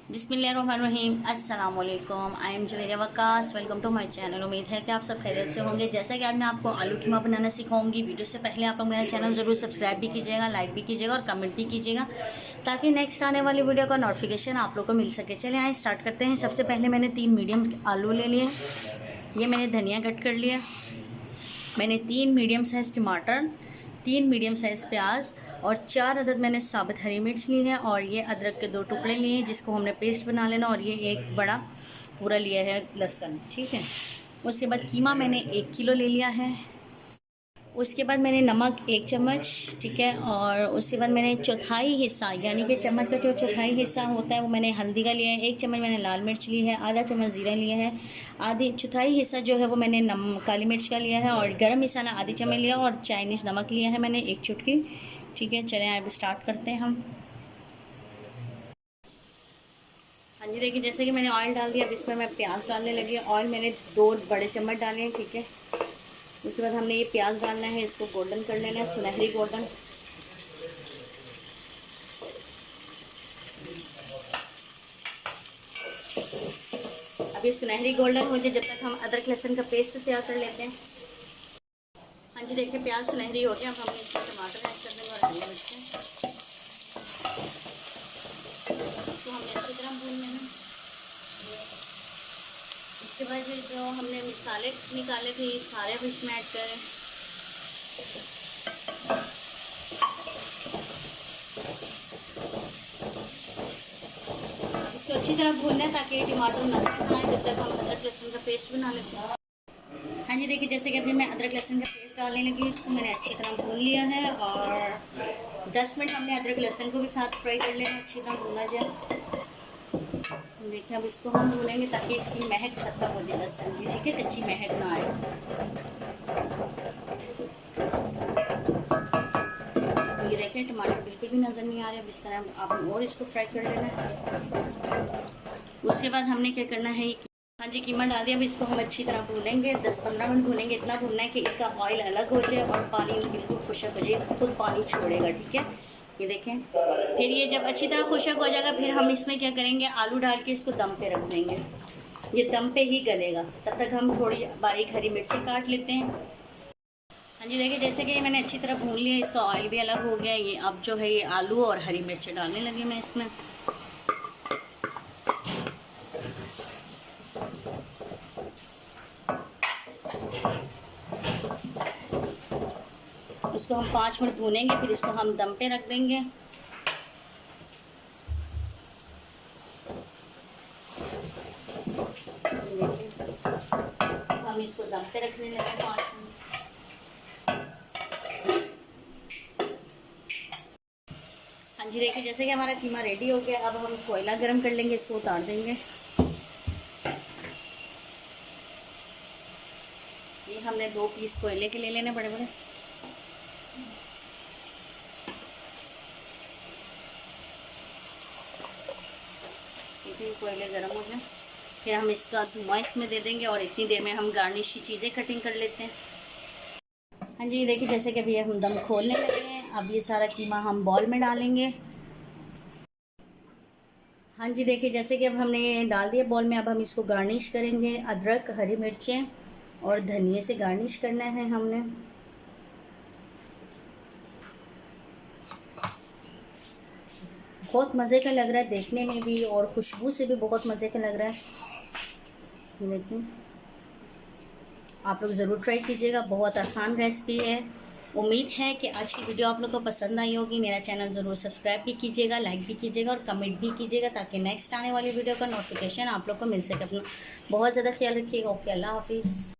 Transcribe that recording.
बिस्मिल्लाहिर्रहमानिर्रहीम। अस्सलाम वालेकुम। I am Javeria Waqas. Welcome to my channel. उम्मीद है कि आप सब खैरियत से होंगे। जैसा कि आज मैं आपको आलू कीमा बनाना सिखाऊंगी। वीडियो से पहले आप लोग मेरा चैनल ज़रूर सब्सक्राइब भी कीजिएगा, लाइक भी कीजिएगा और कमेंट भी कीजिएगा, ताकि नेक्स्ट आने वाली वीडियो का नोटिफिकेशन आप लोग को मिल सके। चलिए आए स्टार्ट करते हैं। सबसे पहले मैंने 3 मीडियम आलू ले लिए। ये मैंने धनिया कट कर लिया। मैंने 3 मीडियम साइज़ टमाटर, 3 मीडियम साइज़ प्याज और 4 अदद मैंने साबुत हरी मिर्च ली है। और ये अदरक के 2 टुकड़े लिए हैं जिसको हमने पेस्ट बना लेना। और ये एक बड़ा पूरा लिया है लहसुन, ठीक है। उसके बाद कीमा मैंने 1 किलो ले लिया है। उसके बाद मैंने नमक 1 चम्मच, ठीक है। और उसके बाद मैंने चौथाई हिस्सा, यानी कि चम्मच का जो चौथाई हिस्सा होता है वो मैंने हल्दी का लिया है। 1 चम्मच मैंने लाल मिर्च ली है, आधा चम्मच ज़ीरा लिया है, आधी चौथाई हिस्सा जो है वो मैंने काली मिर्च का लिया है। और गरम मसाला आधी चम्मच लिया और चाइनीज़ नमक लिया है मैंने 1 चुटकी, ठीक है। चलें अब स्टार्ट करते हैं हम। हाँ जी, देखिए जैसे कि मैंने ऑयल डाल दिया। अब इसमें मैं प्याज डालने लगी। ऑयल मैंने 2 बड़े चम्मच डाले हैं, ठीक है। उसके बाद हमने ये प्याज डालना है, इसको गोल्डन कर लेना है, सुनहरी गोल्डन। अब ये सुनहरी गोल्डन हो जाए जब तक हम अदरक लहसुन का पेस्ट तैयार कर लेते हैं। हाँ जी, देखिए प्याज सुनहरी हो गया। अब हमने इसमें टमाटर ऐड कर देंगे और हरी मिर्चें। इसको हमने अच्छी तरह भून लेना। इसके बाद ये जो हमने मसाले निकाले थे ये सारे भी इसमें ऐड करें। इसको अच्छी तरह भूनना है ताकि टमाटर नजर ना आए। जब तक हम अदरक लहसुन का पेस्ट बना लेते हैं। हाँ जी, देखिए जैसे कि अभी मैं अदरक लहसुन का पेस्ट डालने लगी। इसको मैंने अच्छी तरह भून लिया है और 10 मिनट हमने अदरक लहसुन को भी साथ फ्राई कर लेना, अच्छी तरह भूना जाए। देखिए अब इसको हम भूनेंगे ताकि इसकी महक खत्म हो जाए लहसुन की, ठीक है, कच्ची महक ना आए। ये देखिए टमाटर बिल्कुल भी नज़र नहीं आ रहे। अब इस तरह आप और इसको फ्राई कर लेना है। उसके बाद हमने क्या करना है, हाँ जी, कीमा डाल दिया। अब इसको हम अच्छी तरह भूनेंगे, 10-15 मिनट भूनेंगे। इतना भूनना है कि इसका ऑयल अलग हो जाए और पानी बिल्कुल खुशक हो जाए, खुद पानी छोड़ेगा, ठीक है। ये देखें। फिर ये जब अच्छी तरह खुशक हो जाएगा फिर हम इसमें क्या करेंगे, आलू डाल के इसको दम पे रख देंगे। ये दम पे ही गलेगा। तब तक हम थोड़ी बारीक हरी मिर्ची काट लेते हैं। हाँ जी, देखिए जैसे कि मैंने अच्छी तरह भून लिया, इसका ऑयल भी अलग हो गया। ये अब जो है ये आलू और हरी मिर्ची डालने लगी मैं इसमें। इसको हम 5 मिनट भूनेंगे, फिर इसको हम दम पे रख देंगे। हम इसको दम पे रखने लगे 5 मिनट। हाँ जी, देखिए जैसे कि हमारा कीमा रेडी हो गया। अब हम कोयला गरम कर लेंगे, इसको उतार देंगे। ये हमने 2 पीस कोयले के ले लेने बड़े बड़े। देखिए कोयले गर्म हो गए। फिर हम इसका धुआं इसमें दे देंगे और इतनी देर में हम गार्निश की चीज़ें कटिंग कर लेते हैं। हाँ जी, देखिए जैसे कि अभी हम दम खोलने लगे हैं। अब ये सारा कीमा हम बॉल में डालेंगे। हाँ जी, देखिए जैसे कि अब हमने ये डाल दिया बॉल में। अब हम इसको गार्निश करेंगे। अदरक, हरी मिर्चें और धनिए से गार्निश करना है हमने। बहुत मज़े का लग रहा है देखने में भी और खुशबू से भी बहुत मज़े का लग रहा है। देखिए आप लोग ज़रूर ट्राई कीजिएगा, बहुत आसान रेसिपी है। उम्मीद है कि आज की वीडियो आप लोग को पसंद आई होगी। मेरा चैनल ज़रूर सब्सक्राइब भी कीजिएगा, लाइक भी कीजिएगा और कमेंट भी कीजिएगा, ताकि नेक्स्ट आने वाली वीडियो का नोटिफिकेशन आप लोग को मिल सके। अपना बहुत ज़्यादा ख्याल रखिएगा। ओके, अल्लाह हाफिज़।